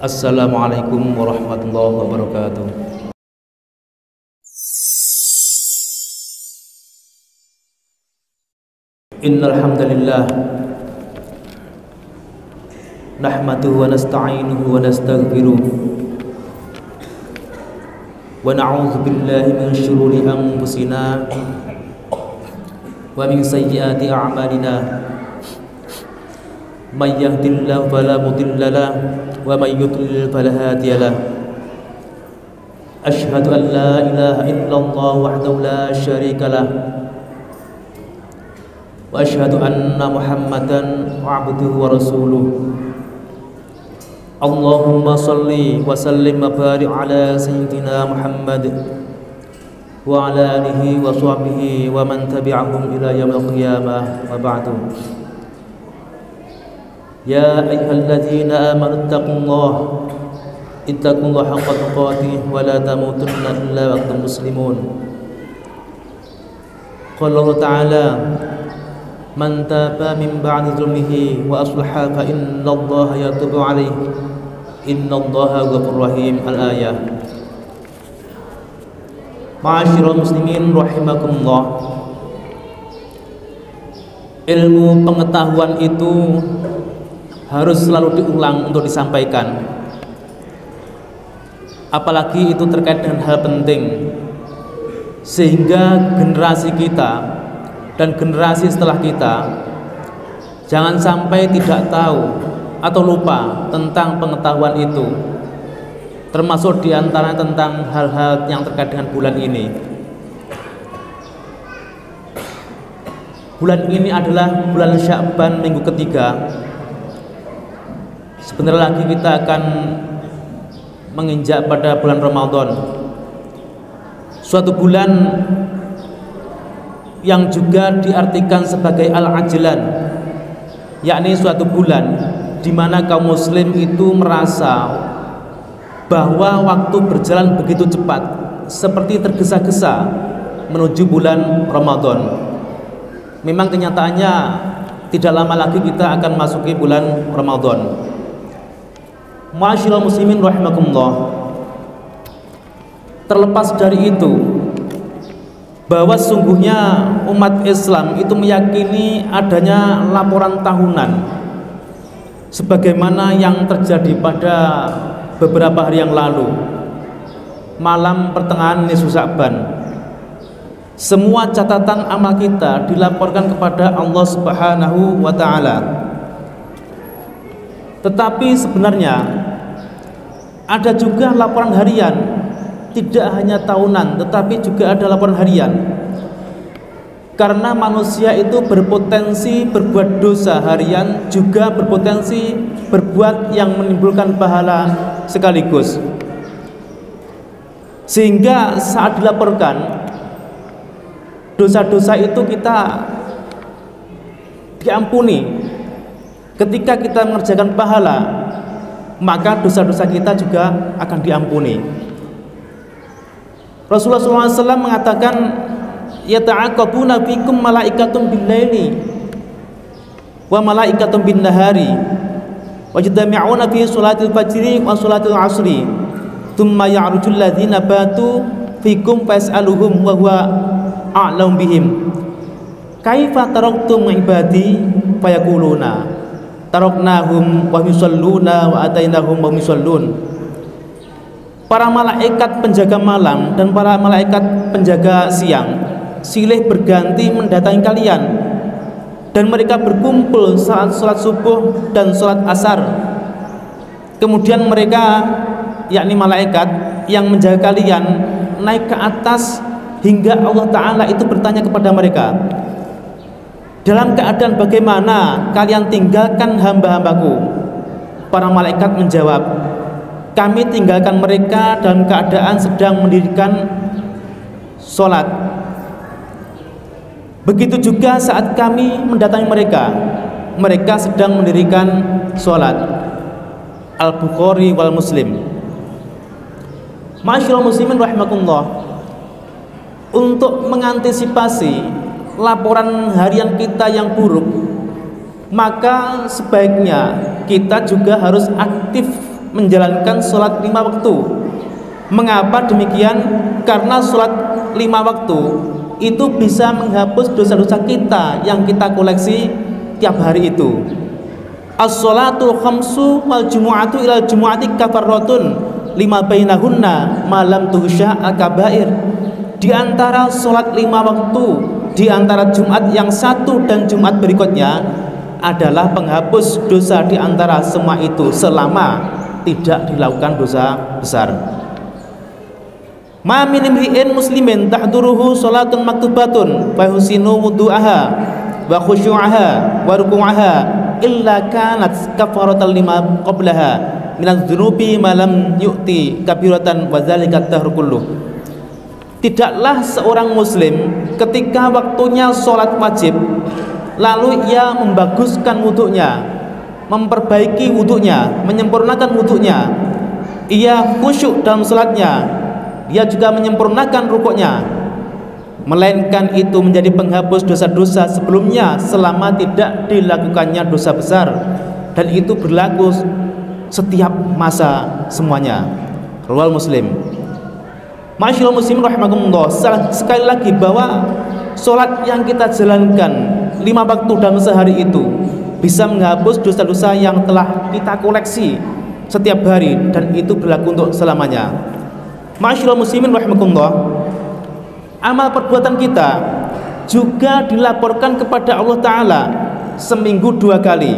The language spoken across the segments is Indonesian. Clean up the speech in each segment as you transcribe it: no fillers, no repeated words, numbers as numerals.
Assalamualaikum warahmatullahi wabarakatuh. Innal hamdalillah nahmaduhu wa nasta'inuhu wa nastaghfiruh wa na'udzu billahi min shururi anfusina wa min sayyiati a'malina. May yahdihillahu fala mudilla lahu wa may yudlil fala hadiya lahu. Asyhadu an la ilaha illallah wahdahu la syarika lahu wa asyhadu anna Muhammadan abduhu wa rasuluh. Allahumma shalli wa sallim wa barik ala sayyidina Muhammad wa ala alihi wa sahbihi wa man tabi'ahum ila yaumil qiyamah, wa ba'du. Ya ayyuhalladzina amanu ittaqullaha haqqa tuqatih wa la tamutunna illa wa antum muslimun. Qala Allah ta'ala, man taba min ba'di zulmihi wa aslaha fa innallaha yatubu alaihi innallaha ghafurur rahim. Al-ayah. Ma'asyiral muslimin rahimakumullah. Ilmu pengetahuan itu harus selalu diulang untuk disampaikan, apalagi itu terkait dengan hal penting, sehingga generasi kita dan generasi setelah kita jangan sampai tidak tahu atau lupa tentang pengetahuan itu, termasuk diantara tentang hal-hal yang terkait dengan bulan ini. Bulan ini adalah bulan Sya'ban, minggu ketiga. Sebentar lagi kita akan menginjak pada bulan Ramadan, suatu bulan yang juga diartikan sebagai al-ajlan, yakni suatu bulan di mana kaum muslim itu merasa bahwa waktu berjalan begitu cepat, seperti tergesa-gesa menuju bulan Ramadan. Memang kenyataannya tidak lama lagi kita akan masuki bulan Ramadan. Ma'asyiral muslimin rahimakumullah. Terlepas dari itu, bahwa sungguhnya umat Islam itu meyakini adanya laporan tahunan sebagaimana yang terjadi pada beberapa hari yang lalu, malam pertengahan nisfu Sya'ban. Semua catatan amal kita dilaporkan kepada Allah Subhanahu wa ta'ala. Tetapi sebenarnya ada juga laporan harian, tidak hanya tahunan, tetapi juga ada laporan harian. Karena manusia itu berpotensi berbuat dosa harian, juga berpotensi berbuat yang menimbulkan pahala sekaligus. Sehingga saat dilaporkan dosa-dosa itu kita diampuni. Ketika kita mengerjakan pahala, maka dosa-dosa kita juga akan diampuni. Rasulullah SAW mengatakan, yata'aqabuna fikum malaikatun bil-laili wa malaikatun bin-nahari wa yajtami'una fi sholatil fajri wa sholatil asri thumma ya'rujul ladzina batu fikum fas'aluhum wa huwa a'lam bihim kaifa taraktum ibadi fayaquluna taraknahum wa yusalluna wa atainahum wa yusallun. Para malaikat penjaga malam dan para malaikat penjaga siang silih berganti mendatangi kalian, dan mereka berkumpul saat sholat subuh dan sholat asar. Kemudian mereka, yakni malaikat yang menjaga kalian, naik ke atas hingga Allah Ta'ala itu bertanya kepada mereka, dalam keadaan bagaimana kalian tinggalkan hamba-hambaku? Para malaikat menjawab, kami tinggalkan mereka dalam keadaan sedang mendirikan sholat. Begitu juga saat kami mendatangi mereka, mereka sedang mendirikan sholat. Al-Bukhari wal Muslim. Ma'asyiral muslimin rahimakumullah. Untuk mengantisipasi laporan harian kita yang buruk, maka sebaiknya kita juga harus aktif menjalankan sholat 5 waktu. Mengapa demikian? Karena sholat 5 waktu itu bisa menghapus dosa-dosa kita yang kita koleksi tiap hari itu. As-sholatu khamsu wal jumu'atu ilal jumu'ati kafarratun lima bainahunna malam tuhsya al-kabair. Di antara sholat 5 waktu, di antara Jumat yang satu dan Jumat berikutnya adalah penghapus dosa di antara semua itu selama tidak dilakukan dosa besar. Ma min imri'in muslimin tahduruhu sholatun maktubatun fa husinu wudu'aha wa khusyu'aha wa ruku'aha illa kanat kafaratan lima qablaha minadz dzunubi ma lam yu'ti kabiratan wa dzalika ad-dahr kulluh. Tidaklah seorang muslim ketika waktunya sholat wajib lalu ia membaguskan wudhunya, memperbaiki wudhunya, menyempurnakan wudhunya, ia khusyuk dalam sholatnya, dia juga menyempurnakan rukuknya, melainkan itu menjadi penghapus dosa-dosa sebelumnya selama tidak dilakukannya dosa besar, dan itu berlaku setiap masa semuanya. Riwayat Muslim. Masyaallah muslimin rahimakumullah. Sekali lagi bahwa sholat yang kita jalankan 5 waktu dalam sehari itu bisa menghapus dosa-dosa yang telah kita koleksi setiap hari, dan itu berlaku untuk selamanya. Masyaallah muslimin rahimakumullah. Amal perbuatan kita juga dilaporkan kepada Allah Ta'ala seminggu 2 kali.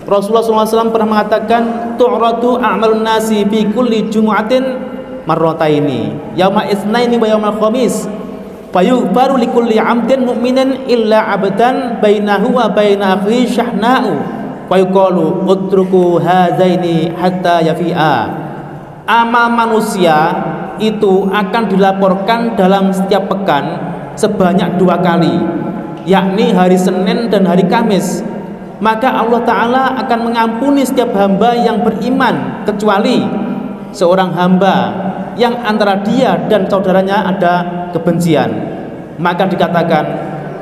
Rasulullah SAW pernah mengatakan, tu'radu a'malun nasi fi kulli jumu'atin marrataini yauma itsnaini wa yaumal khamis fayughfaru likulli 'abdin mu'minin illa 'abdan bainahu wa baina akhi syahna'u wa yuqalu utruku hadzaini hatta yafi'a. Amal manusia itu akan dilaporkan dalam setiap pekan sebanyak 2 kali, yakni hari Senin dan hari Kamis. Maka Allah Ta'ala akan mengampuni setiap hamba yang beriman kecuali seorang hamba yang antara dia dan saudaranya ada kebencian. Maka dikatakan,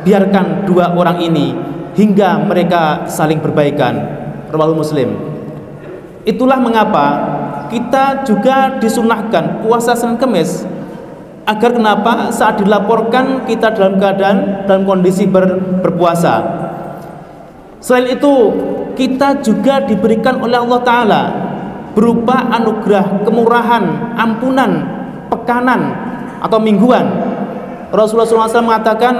biarkan 2 orang ini hingga mereka saling berbaikan. Riwayat Muslim. Itulah mengapa kita juga disunahkan puasa Senin Kamis, agar kenapa saat dilaporkan kita dalam keadaan dalam kondisi berpuasa. Selain itu kita juga diberikan oleh Allah Ta'ala berupa anugerah, kemurahan, ampunan, pekanan atau mingguan. Rasulullah SAW mengatakan,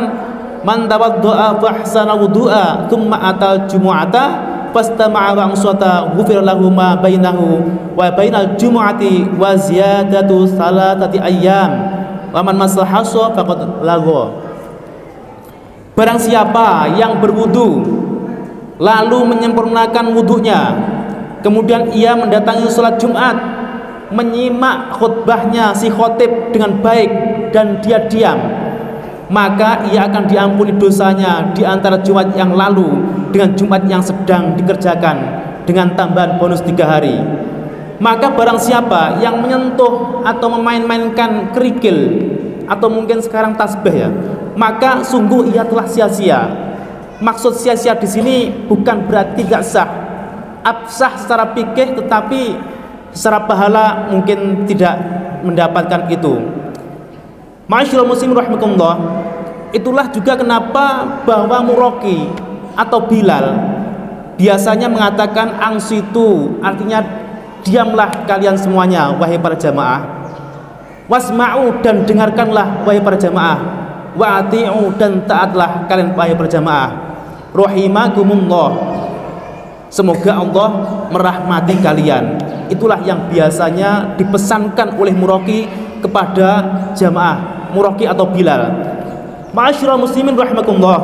man tawaddo'a fa ahsana wudu'a thumma atal jumu'ata fastama'a wa ansata ghufira lahu ma bainahu wa bainal jumu'ati wa ziyadatu salatati ayyam wa man masahassa faqad lagha. Barang siapa yang berwudu lalu menyempurnakan wudunya, kemudian ia mendatangi sholat Jumat, menyimak khutbahnya si khotib dengan baik dan dia diam, maka ia akan diampuni dosanya di antara Jumat yang lalu dengan Jumat yang sedang dikerjakan dengan tambahan bonus 3 hari. Maka barang siapa yang menyentuh atau memain-mainkan kerikil atau mungkin sekarang tasbih ya, maka sungguh ia telah sia-sia. Maksud sia-sia di sini bukan berarti gak sah, absah secara fikih, tetapi secara pahala mungkin tidak mendapatkan itu. Masyaallah muslim rahimakumullah. Itulah juga kenapa bahwa Muraqi atau Bilal biasanya mengatakan angsitu, artinya diamlah kalian semuanya wahai para jamaah, wasma'u dan dengarkanlah wahai para jamaah, wa ati'u dan taatlah kalian wahai para jamaah, rahimakumullah, semoga Allah merahmati kalian. Itulah yang biasanya dipesankan oleh Muraqi kepada jamaah, Muraqi atau Bilal. Ma'asyiral muslimin rahimakumullah.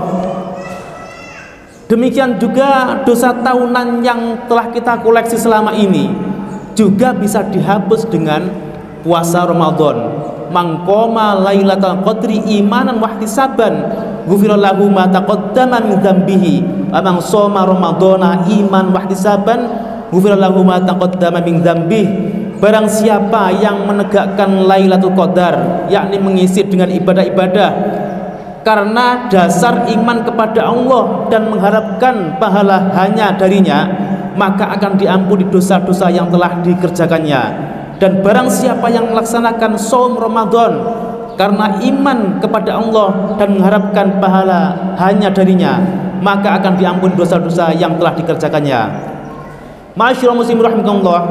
Demikian juga dosa tahunan yang telah kita koleksi selama ini juga bisa dihapus dengan puasa Ramadan. Mangqoma lailatul qadri imanan wa ihtisaban ghufira lahu ma taqaddama min dzambihi wa man shoma ramadhana iman wa ihtisaban ghufira lahu ma taqaddama min dzambihi. Barang siapa yang menegakkan Lailatul Qadar, yakni mengisi dengan ibadah-ibadah karena dasar iman kepada Allah dan mengharapkan pahala hanya darinya, maka akan diampuni dosa-dosa yang telah dikerjakannya. Dan barang siapa yang melaksanakan saum Ramadan karena iman kepada Allah dan mengharapkan pahala hanya darinya, maka akan diampuni dosa-dosa yang telah dikerjakannya. Ma'asyiral muslimin rahimakumullah.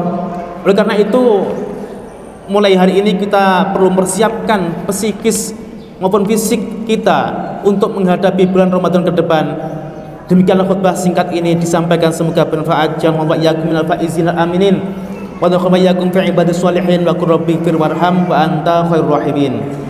Oleh karena itu, mulai hari ini kita perlu mempersiapkan psikis maupun fisik kita untuk menghadapi bulan Ramadan ke depan. Demikianlah khutbah singkat ini disampaikan, semoga bermanfaat. Jangan lupa yakum minal faizin aminin. Wa dakhala yakum fi ibadis sholihin wa qur rabbi fir warham wa anta khairur rahimin.